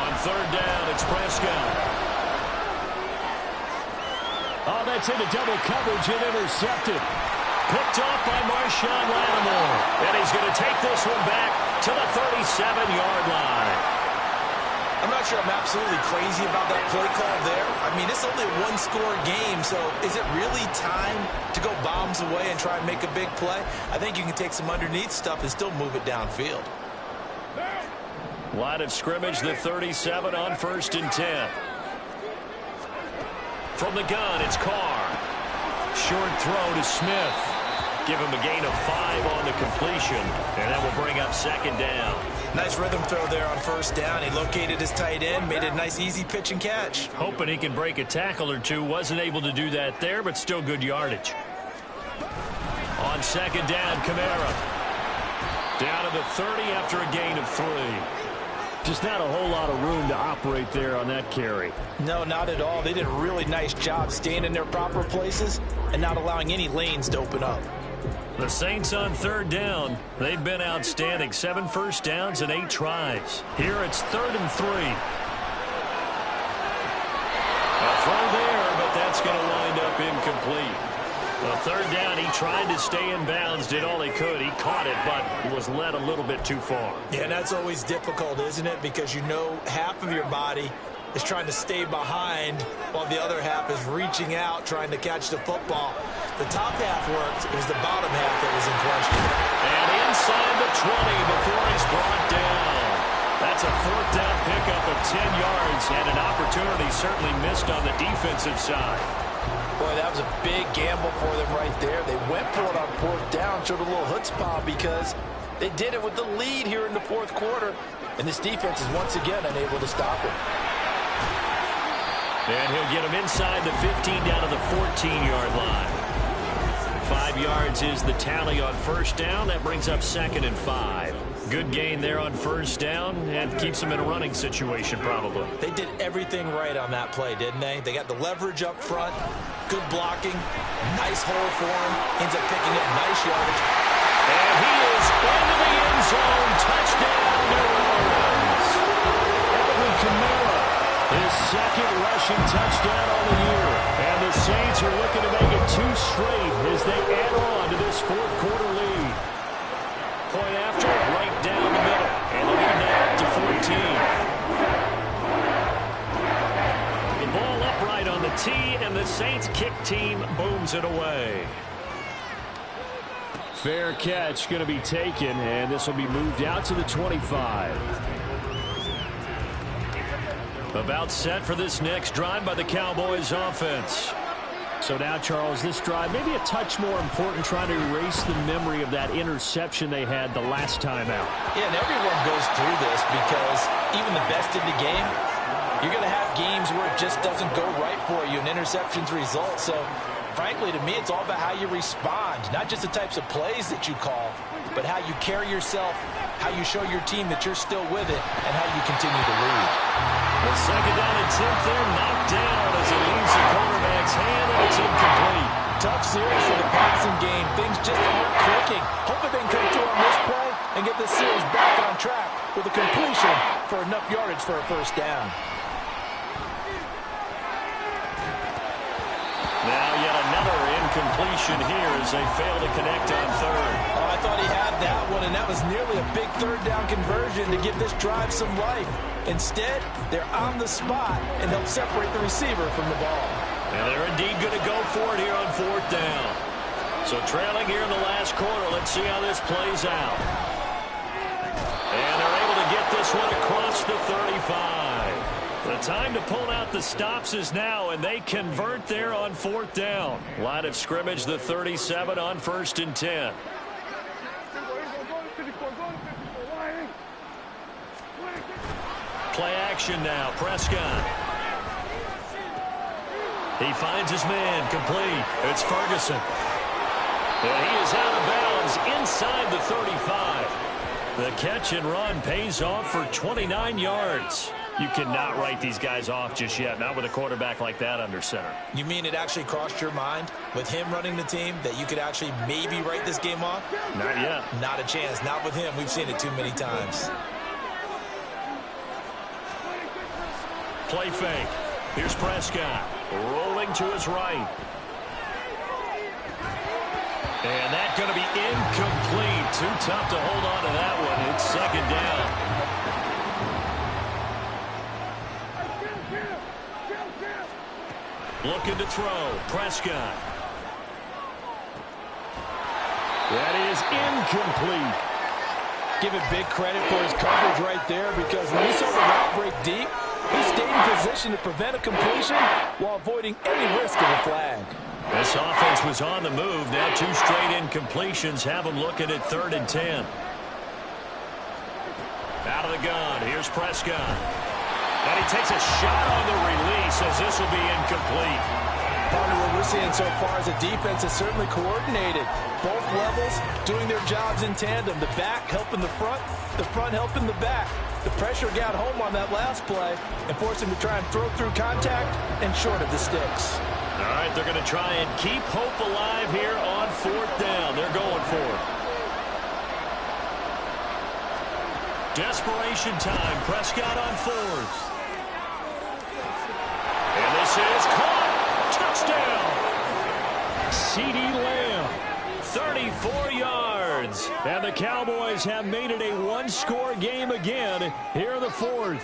S5: On 3rd down, it's Prescott. Oh, that's into double coverage and intercepted. Picked off by Marshawn Lattimore. And he's going to take this one back to the 37-yard line.
S7: I'm not sure I'm absolutely crazy about that play call there. I mean, it's only a 1-score game, so is it really time to go bombs away and try and make a big play? I think you can take some underneath stuff and still move it downfield.
S5: Line of scrimmage, the 37 on 1st and 10. From the gun, it's Carr. Short throw to Smith. Give him a gain of 5 on the completion, and that will bring up 2nd down.
S7: Nice rhythm throw there on 1st down. He located his tight end, made it a nice, easy pitch and catch.
S5: Hoping he can break a tackle or two. Wasn't able to do that there, but still good yardage. On 2nd down, Kamara. Down to the 30 after a gain of 3. Just not a whole lot of room to operate there on that carry.
S7: No, not at all. They did a really nice job staying in their proper places and not allowing any lanes to open up.
S5: The Saints on 3rd down. They've been outstanding. 7 first downs and 8 tries. Here it's 3rd and 3. A throw there, but that's going to wind up incomplete. Well, 3rd down, he tried to stay in bounds, did all he could. He caught it, but was led a little bit too far.
S7: Yeah, that's always difficult, isn't it? Because you know half of your body is trying to stay behind while the other half is reaching out, trying to catch the football. The top half worked. It was the bottom half that was in question.
S5: And inside the 20 before he's brought down. That's a 4th down pickup of 10 yards, and an opportunity certainly missed on the defensive side.
S6: boy, that was a big gamble for them right there. They went for it on 4th down, showed a little chutzpah because they did it with the lead here in the 4th quarter. And this defense is once again unable to stop him.
S5: And he'll get him inside the 15 down to the 14-yard line. 5 yards is the tally on 1st down. That brings up 2nd and 5. Good gain there on 1st down and keeps them in a running situation probably.
S6: They did everything right on that play, didn't they? They got the leverage up front, good blocking, nice hole for him, ends up picking up nice yardage.
S5: And he is into the end zone. Touchdown, New Orleans. Alvin Kamara, his 2nd rushing touchdown on the year. And the Saints are looking to make it 2 straight as they add on to this 4th quarter lead. Point after, right down the middle. And the lead now up to 14. The ball upright on the tee, and the Saints kick team booms it away. Fair catch going to be taken, and this will be moved out to the 25. About set for this next drive by the Cowboys offense. So now, Charles, this drive maybe a touch more important, trying to erase the memory of that interception they had the last time out.
S6: Yeah, and everyone goes through this because even the best in the game, you're going to have games where it just doesn't go right for you and interceptions result. So, frankly, to me, it's all about how you respond, not just the types of plays that you call, but how you carry yourself, how you show your team that you're still with it, and how you continue to lead.
S5: The 2nd down and 10th there, knocked down as it leaves the quarterback's hand, and it's incomplete.
S6: Tough series for the passing game. Things just aren't clicking. Hoping they can come through on this play and get this series back on track with a completion for enough yardage for a 1st down.
S5: Now yet another incompletion here as they fail to connect on 3rd.
S6: Oh, I thought he had that one, and that was nearly a big 3rd down conversion to give this drive some life. Instead, they're on the spot and help separate the receiver from the ball.
S5: And they're indeed going to go for it here on 4th down. So trailing here in the last quarter, let's see how this plays out. And they're able to get this one across the 35. The time to pull out the stops is now, and they convert there on 4th down. Line of scrimmage, the 37 on 1st and 10. Play action now, Prescott. He finds his man, complete. It's Ferguson. And he is out of bounds inside the 35. The catch and run pays off for 29 yards. You cannot write these guys off just yet, not with a quarterback like that under center.
S6: You mean it actually crossed your mind with him running the team that you could actually maybe write this game off?
S5: Not yet.
S6: Not a chance. Not with him. We've seen it too many times.
S5: Play fake. Here's Prescott rolling to his right. And that's going to be incomplete. Too tough to hold on to that one. It's 2nd down. Looking to throw. Prescott. That is incomplete.
S6: Give it big credit for his coverage right there, because when he saw the route break deep, he stayed in position to prevent a completion while avoiding any risk of a flag.
S5: This offense was on the move. Now 2 straight incompletions have them looking at 3rd and 10. Out of the gun. Here's Prescott. And he takes a shot on the release as this will be incomplete.
S6: Partner, what we're seeing so far is a defense that's certainly coordinated. Both levels doing their jobs in tandem. The back helping the front helping the back. The pressure got home on that last play and forced him to try and throw through contact and short of the sticks.
S5: All right, they're going to try and keep hope alive here on 4th down. They're going for it. Desperation time. Prescott on 4th. And this is caught. Touchdown. CeeDee Lamb. 34 yards. And the Cowboys have made it a 1-score game again here in the 4th.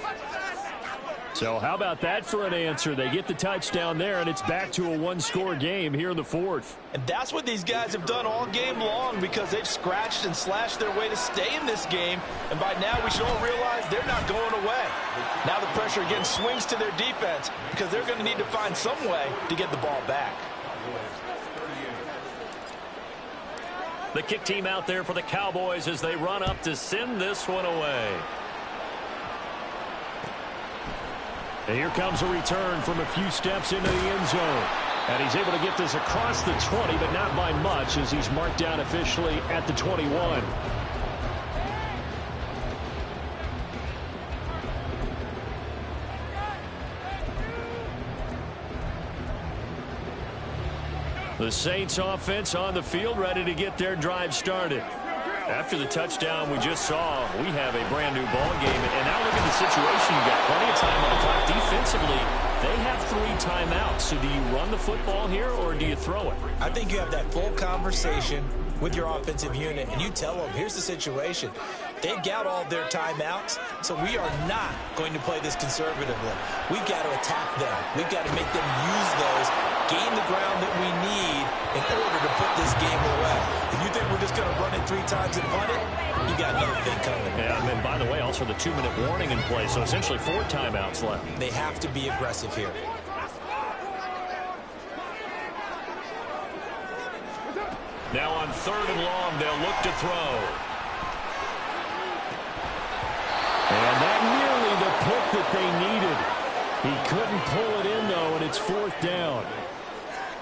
S5: So how about that for an answer? They get the touchdown there, and it's back to a 1-score game here in the 4th.
S6: And that's what these guys have done all game long, because they've scratched and slashed their way to stay in this game. And by now, we should all realize they're not going away. Now the pressure again swings to their defense, because they're going to need to find some way to get the ball back.
S5: The kick team out there for the Cowboys as they run up to send this one away. And here comes a return from a few steps into the end zone. And he's able to get this across the 20, but not by much as he's marked down officially at the 21. The Saints offense on the field, ready to get their drive started. After the touchdown we just saw, we have a brand new ball game. And now look at the situation. You got plenty of time on the clock. Defensively, they have 3 timeouts. So do you run the football here or do you throw it?
S7: I think you have that full conversation with your offensive unit, and you tell them, here's the situation. They've got all their timeouts, so we are not going to play this conservatively. We've got to attack them. We've got to make them use those, gain the ground that we need in order to put this game away. If you think we're just going to run it 3 times and punt it, you got another thing coming.
S5: Yeah, and by the way, also the 2-minute warning in play, so essentially 4 timeouts left.
S7: They have to be aggressive here.
S5: Now on 3rd and long, they'll look to throw. And that nearly the pick that they needed. He couldn't pull it in, though, and it's 4th down.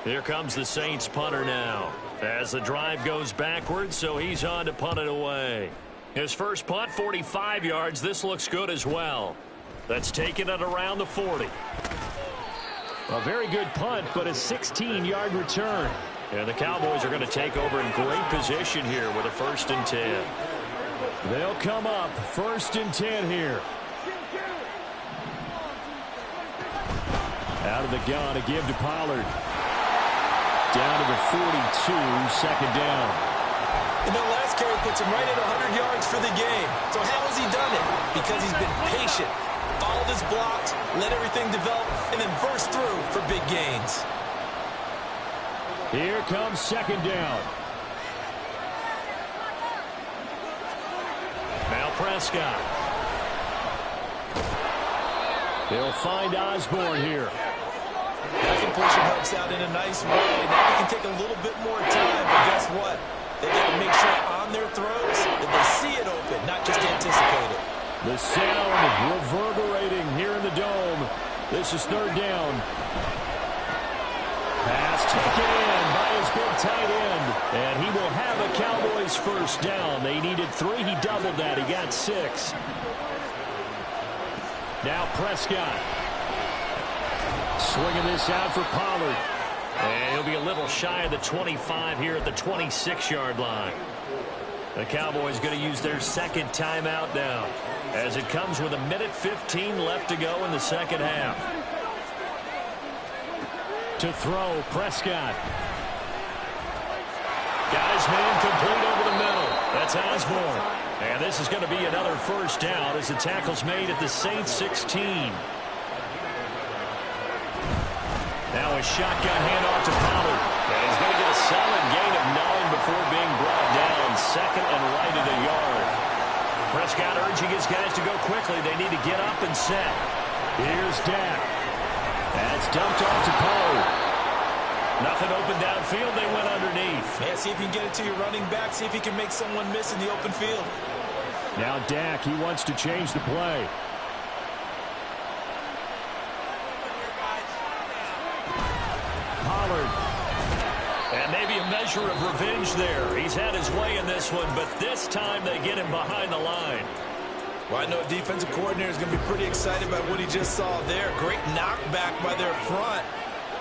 S5: Here comes the Saints punter now. As the drive goes backwards, so he's on to punt it away. His first punt, 45 yards. This looks good as well. That's taken it around the 40. A very good punt, but a 16-yard return. And the Cowboys are going to take over in great position here with a 1st and 10. They'll come up 1st and 10 here. Out of the gun, a give to Pollard. Down to the 42, 2nd down.
S7: And the last carry puts him right at 100 yards for the game. So how has he done it? Because he's been patient, followed his blocks, let everything develop, and then burst through for big gains.
S5: Here comes 2nd down. Now Prescott. They'll find Osborne here.
S7: That completion helps out in a nice way. Now they can take a little bit more time, but guess what? They got to make sure on their throws that they see it open, not just anticipate it.
S5: The sound reverberating here in the dome. This is 3rd down. Pass taken in by his big tight end. And he will have a Cowboys 1st down. They needed 3. He doubled that. He got 6. Now Prescott. Swinging this out for Pollard. And he'll be a little shy of the 25 here at the 26-yard line. The Cowboys going to use their 2nd timeout now, as it comes with 1:15 left to go in the 2nd half. To throw, Prescott. Got his man complete over the middle. That's Osborne. And this is going to be another 1st down as the tackle's made at the Saints 16. Now a shotgun handoff to Pollard. And he's going to get a solid gain of 9 before being brought down. 2nd and right at a yard. Prescott urging his guys to go quickly. They need to get up and set. Here's Dak. That's dumped off to Poe. Nothing open downfield. They went underneath.
S7: Yeah, see if you can get it to your running back. See if he can make someone miss in the open field.
S5: Now Dak, he wants to change the play. Pollard. And maybe a measure of revenge there. He's had his way in this one, but this time they get him behind the line.
S7: Well, I know defensive coordinator is going to be pretty excited about what he just saw there. Great knockback by their front.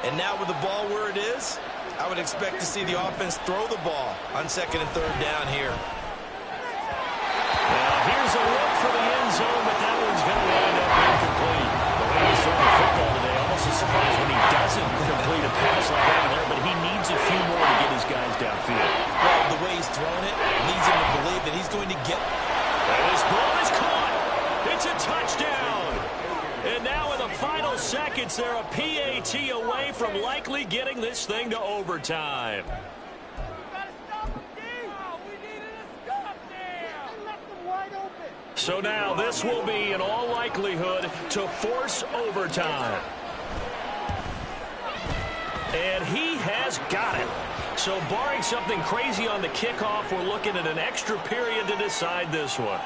S7: And now with the ball where it is, I would expect to see the offense throw the ball on 2nd and 3rd down here.
S5: Now here's a look for the end zone, but that one's going to wind up incomplete. The way he's throwing the football today, almost a surprise when he doesn't complete a pass like that there, but he needs a few more to get his guys downfield.
S7: Well, the way he's throwing it leads him to believe that he's going to get.
S5: And his ball is caught. It's a touchdown. And now in the final seconds, they're a PAT away from likely getting this thing to overtime. So now this will be, in all likelihood, to force overtime. And he has got it. So barring something crazy on the kickoff, we're looking at an extra period to decide this one.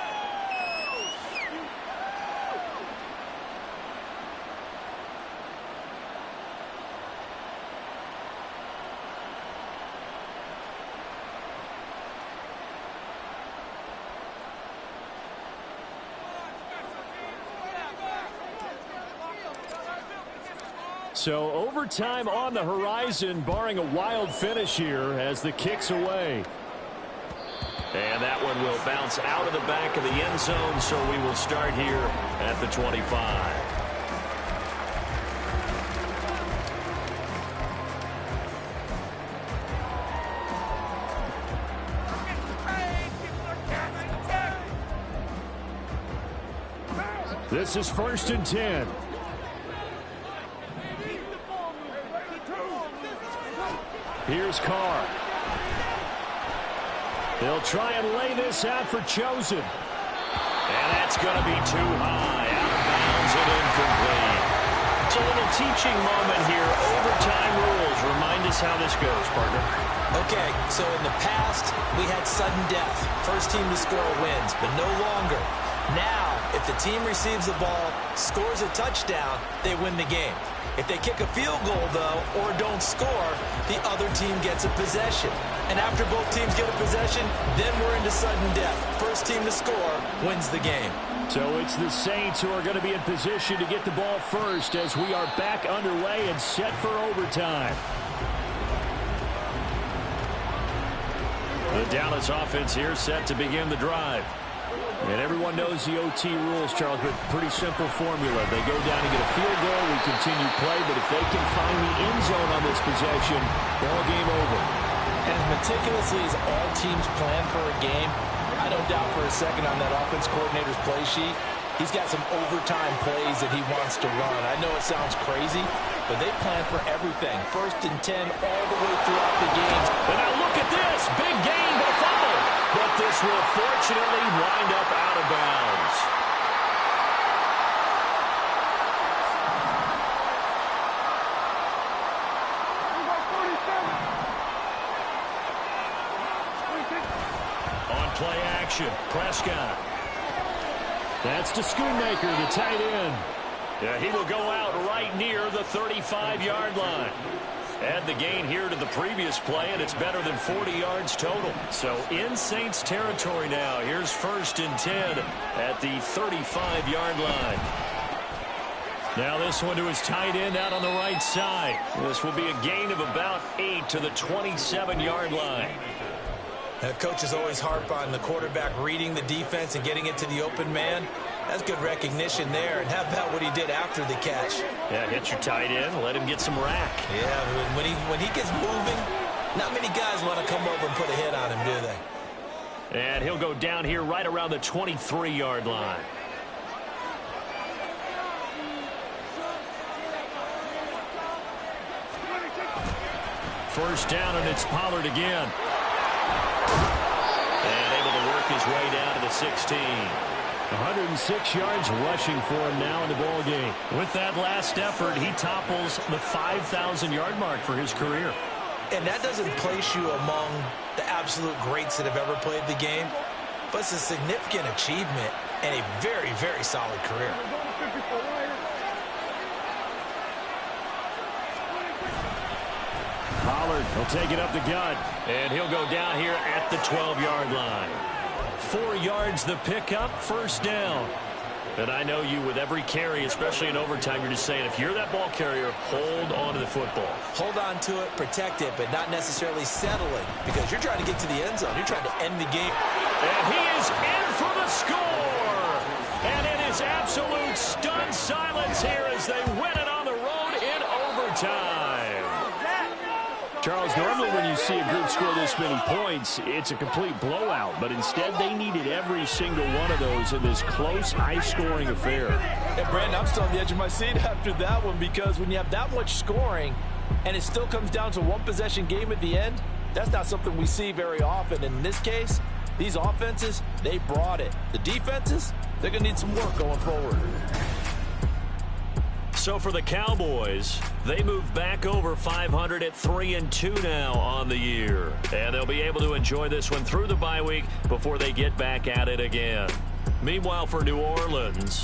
S5: So overtime on the horizon, barring a wild finish here as the kick's away. And that one will bounce out of the back of the end zone, so we will start here at the 25. This is 1st and 10. Here's Carr. They'll try and lay this out for Chosen. And that's going to be too high. Out of bounds and incomplete. It's a little teaching moment here. Overtime rules. Remind us how this goes, partner.
S7: Okay, so in the past, we had sudden death. First team to score wins, but no longer. Now, if the team receives the ball, scores a touchdown, they win the game. If they kick a field goal, though, or don't score, the other team gets a possession. And after both teams get a possession, then we're into sudden death. First team to score wins the game.
S5: So it's the Saints who are going to be in position to get the ball first as we are back underway and set for overtime. The Dallas offense here set to begin the drive. And everyone knows the OT rules, Charles, but pretty simple formula. They go down and get a field goal, we continue play, but if they can find the end zone on this possession, ball game over.
S6: And as meticulously as all teams plan for a game, I don't doubt for a second on that offense coordinator's play sheet, he's got some overtime plays that he wants to run. I know it sounds crazy, but they plan for everything. 1st and 10 all the way throughout the games.
S5: And now look at this. Big gain, but a fumble. But this will fortunately wind up out of bounds. On play action, Prescott. That's to Schoonmaker, the tight end. Yeah, he will go out right near the 35-yard line. Add the gain here to the previous play, and it's better than 40 yards total. So in Saints territory now. Here's 1st and 10 at the 35-yard line. Now this one to his tight end out on the right side. This will be a gain of about 8 to the 27-yard line.
S7: Coaches always harp on the quarterback reading the defense and getting it to the open man. That's good recognition there. And how about what he did after the catch?
S5: Yeah, hit your tight end, let him get some rack.
S7: Yeah, when he gets moving, not many guys want to come over and put a hit on him, do they?
S5: And he'll go down here right around the 23-yard line. First down, and it's Pollard again. And able to work his way down to the 16. 106 yards rushing for him now in the ball game. With that last effort, he topples the 5,000-yard mark for his career.
S7: And that doesn't place you among the absolute greats that have ever played the game, but it's a significant achievement and a very, very solid career.
S5: Pollard will take it up the gut, and he'll go down here at the 12-yard line. 4 yards the pickup, first down. And I know you, with every carry, especially in overtime, you're just saying, if you're that ball carrier, hold on to the football.
S7: Hold on to it, protect it, but not necessarily settling, because you're trying to get to the end zone. You're trying to end the game.
S5: And he is in for the score. And it is absolute stunned silence here as they win it on the road in overtime. Charles, normally when you see a group score this many points, it's a complete blowout. But instead, they needed every single one of those in this close, high-scoring affair.
S6: And, Brandon, I'm still on the edge of my seat after that one, because when you have that much scoring and it still comes down to one possession game at the end, that's not something we see very often. And in this case, these offenses, they brought it. The defenses, they're going to need some work going forward.
S5: So for the Cowboys, they move back over 500 at 3-2 now on the year. And they'll be able to enjoy this one through the bye week before they get back at it again. Meanwhile, for New Orleans,